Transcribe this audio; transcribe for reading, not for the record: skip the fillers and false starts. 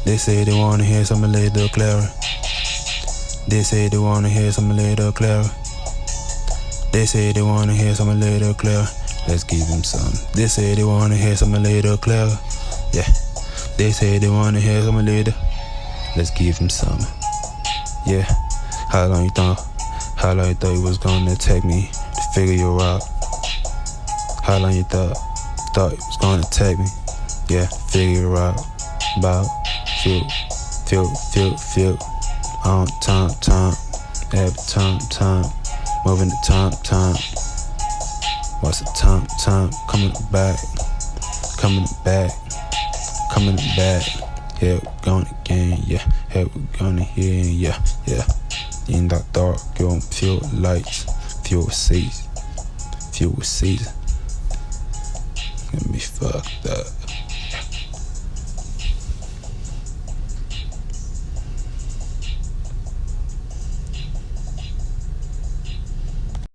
They say they wanna hear some a little clearer. They say they wanna hear some a little clearer. They say they wanna hear some a little clearer. Let's give them some. They say they wanna hear some a little clearer. Yeah. They say they wanna hear some a little. Let's give them some. Yeah. How long you thought you was gonna take me to figure you out? How long you thought you was gonna take me? Yeah, figure you out. About feel. On time. Every time. Moving the time. What's the time? Coming back. Here we going again, yeah. Here we going here, yeah. In the dark, you don't feel lights, fuel season. Let me fuck.